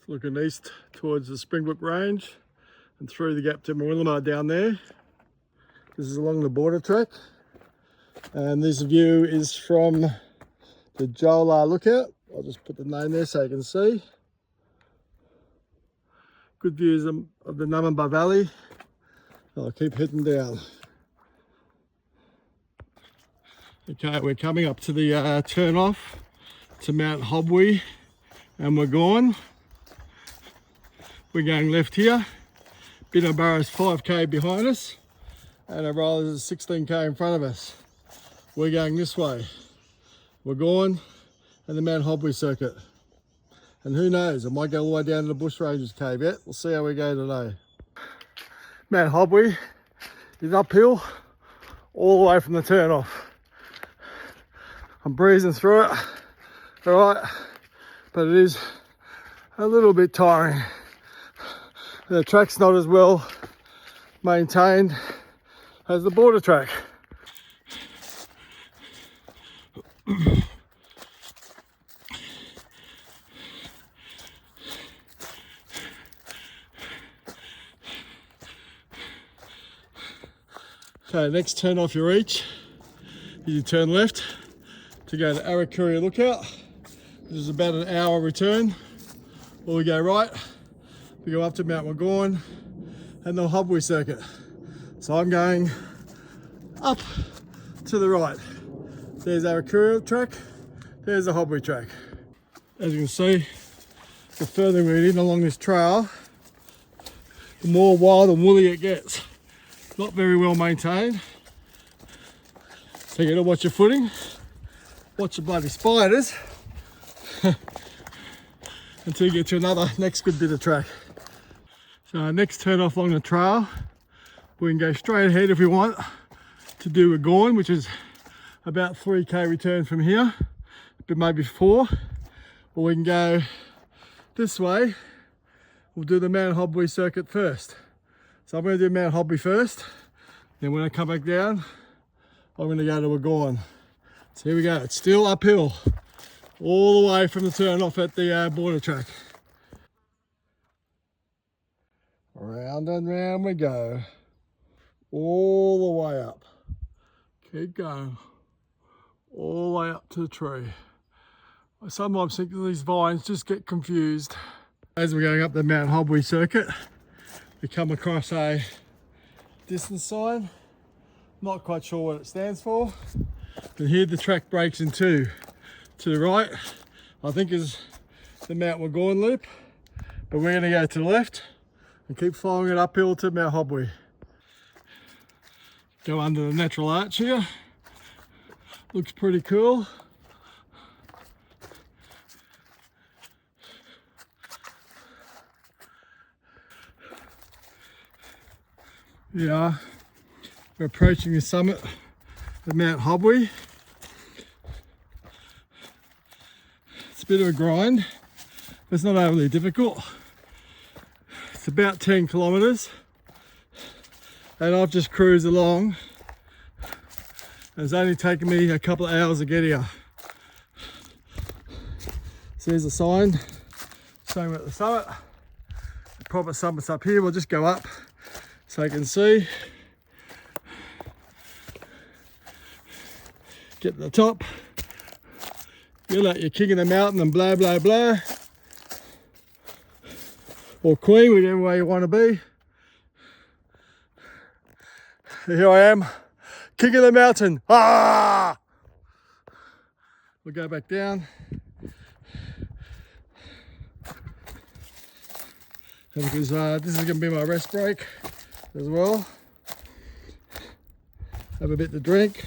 It's looking east towards the Springbrook Range and through the gap to Mawilima down there. This is along the border track, and this view is from the Jola Lookout. I'll just put the name there so you can see. Good views of the Numinbah Valley. I'll keep heading down. Okay, we're coming up to the turn off to Mt Hobwee, and we're gone. We're going left here. Binnaburra's 5k behind us, and O'Reilly's is 16k in front of us. We're going this way. We're gone, and the Mt Hobwee circuit. And who knows, I might go all the way down to the Bush Rangers cave yet. We'll see how we go today. Mt Hobwee is uphill all the way from the turn off. I'm breezing through it, all right, but it is a little bit tiring. The track's not as well maintained as the border track. Okay, next turn off you reach, you turn left to go to Arakuri Lookout. This is about an hour return. Or we go right, we go up to Mount Magorn and the Hobwee circuit. So I'm going up to the right. There's Arakuri track, there's the Hobwee track. As you can see, the further we're in along this trail, the more wild and woolly it gets. Not very well maintained. So you gotta watch your footing, watch the bloody spiders until you get to another next good bit of track. So our next turn off along the trail, we can go straight ahead if we want to do Agorn, which is about 3k return from here, but maybe 4. Or we can go this way. We'll do the Mt Hobwee circuit first. So I'm going to do Mt Hobwee first, then when I come back down, I'm going to go to Agorn. So here we go, it's still uphill, all the way from the turn off at the border track. Round and round we go, all the way up. Keep going, all the way up to the tree. I sometimes think these vines just get confused. As we're going up the Mt Hobwee circuit, we come across a distance sign. Not quite sure what it stands for, but here the track breaks in two. To the right, I think is the Mount Magorn loop, but we're going to go to the left and keep following it uphill to Mt Hobwee. Go under the natural arch here. Looks pretty cool. Yeah, we're approaching the summit of Mt Hobwee. It's a bit of a grind, but it's not overly difficult. It's about 10 kilometers, and I've just cruised along. It's only taken me a couple of hours to get here. So there's a sign saying we're at the summit. The proper summit's up here. We'll just go up so you can see. Get to the top, yell out you're king of the mountain and blah blah blah, or queen, whichever way you want to be. Here I am, king of the mountain. Ah! We'll go back down. Because this is going to be my rest break as well. Have a bit to drink.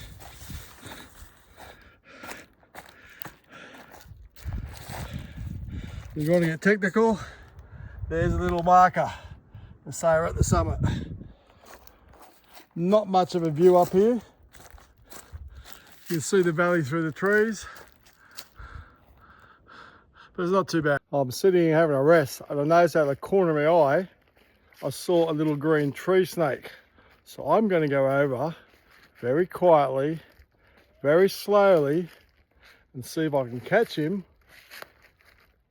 If you want to get technical, there's a little marker to say we're at the summit. Not much of a view up here. You can see the valley through the trees, but it's not too bad. I'm sitting here having a rest, and I noticed out of the corner of my eye, I saw a little green tree snake. So I'm going to go over very quietly, very slowly, and see if I can catch him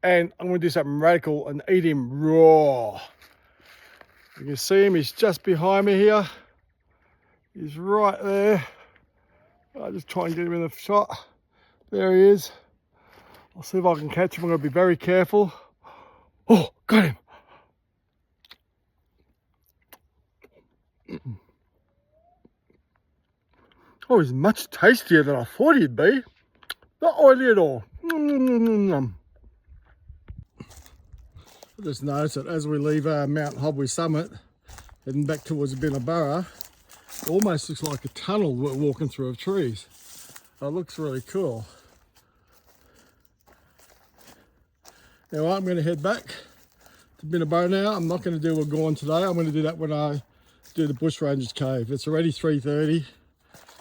and I'm going to do something radical and eat him raw. You can see him, he's just behind me here. He's right there. I'll just try and get him in the shot. There he is. I'll see if I can catch him. I'm going to be very careful. Oh, got him. Oh, he's much tastier than I thought he'd be. Not oily at all. I just noticed that as we leave Mt Hobwee summit, heading back towards Binnaburra, it almost looks like a tunnel we're walking through of trees. It looks really cool. Anyway, I'm going to head back to Binnaburra now. I'm not going to do a Gorn today. I'm going to do that when I do the Bushrangers Cave. It's already 3:30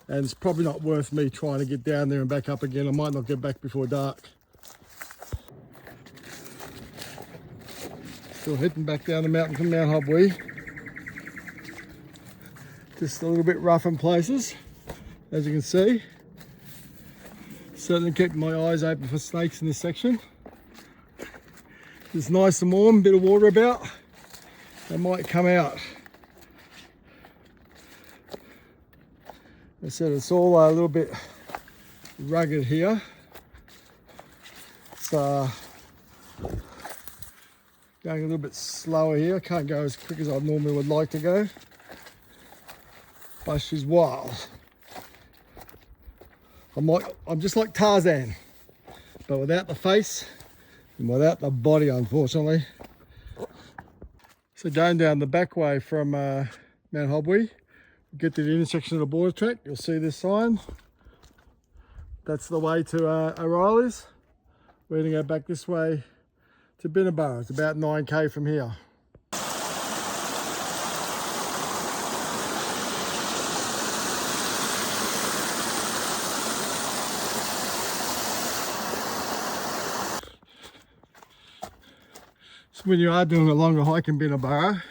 and it's probably not worth me trying to get down there and back up again. I might not get back before dark. Still heading back down the mountain from Mt Hobwee. Just a little bit rough in places, as you can see. Certainly keeping my eyes open for snakes in this section. It's nice and warm, bit of water about. They might come out. I said it's all a little bit rugged here. So going a little bit slower here. I can't go as quick as I normally would like to go. But she's wild. I'm just like Tarzan, but without the face and without the body, unfortunately. So going down the back way from Mt Hobwee, get to the intersection of the border track, you'll see this sign. That's the way to O'Reilly's. We're going to go back this way to Binnaburra. It's about 9k from here. So when you are doing a longer hike in Binnaburra,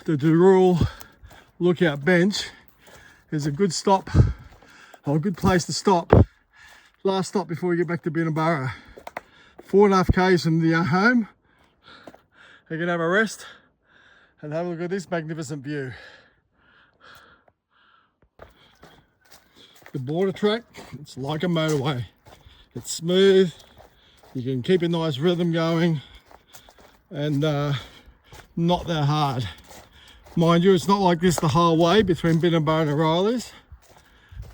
the Durul Lookout Bench is a good stop, or a good place to stop. Last stop before you get back to Binnaburra. 4.5 k's from the home. You can have a rest and have a look at this magnificent view. The border track, it's like a motorway. It's smooth, you can keep a nice rhythm going, and not that hard. Mind you, it's not like this the whole way between Binnaburra and O'Reilly's.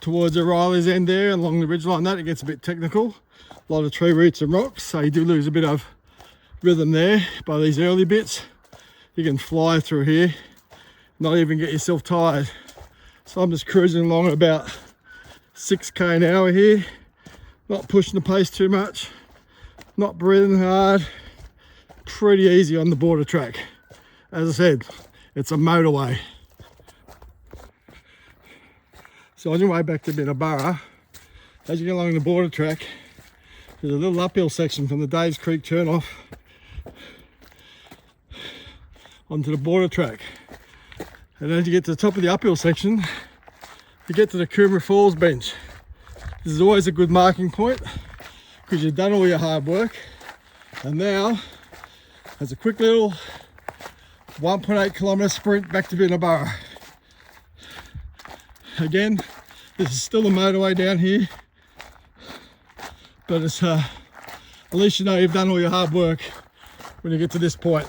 Towards O'Reilly's end there, along the ridge line, that it gets a bit technical. A lot of tree roots and rocks, so you do lose a bit of rhythm there. By these early bits, you can fly through here, not even get yourself tired. So I'm just cruising along at about 6k an hour here, not pushing the pace too much, not breathing hard. Pretty easy on the border track. As I said, it's a motorway. So on your way back to Binnaburra, as you go along the border track, there's a little uphill section from the Dave's Creek turnoff onto the border track. And as you get to the top of the uphill section, you get to the Coomera Falls bench. This is always a good marking point because you've done all your hard work. And now, there's a quick little 1.8 kilometre sprint back to Binnaburra. Again, this is still a motorway down here, but it's at least you know you've done all your hard work when you get to this point.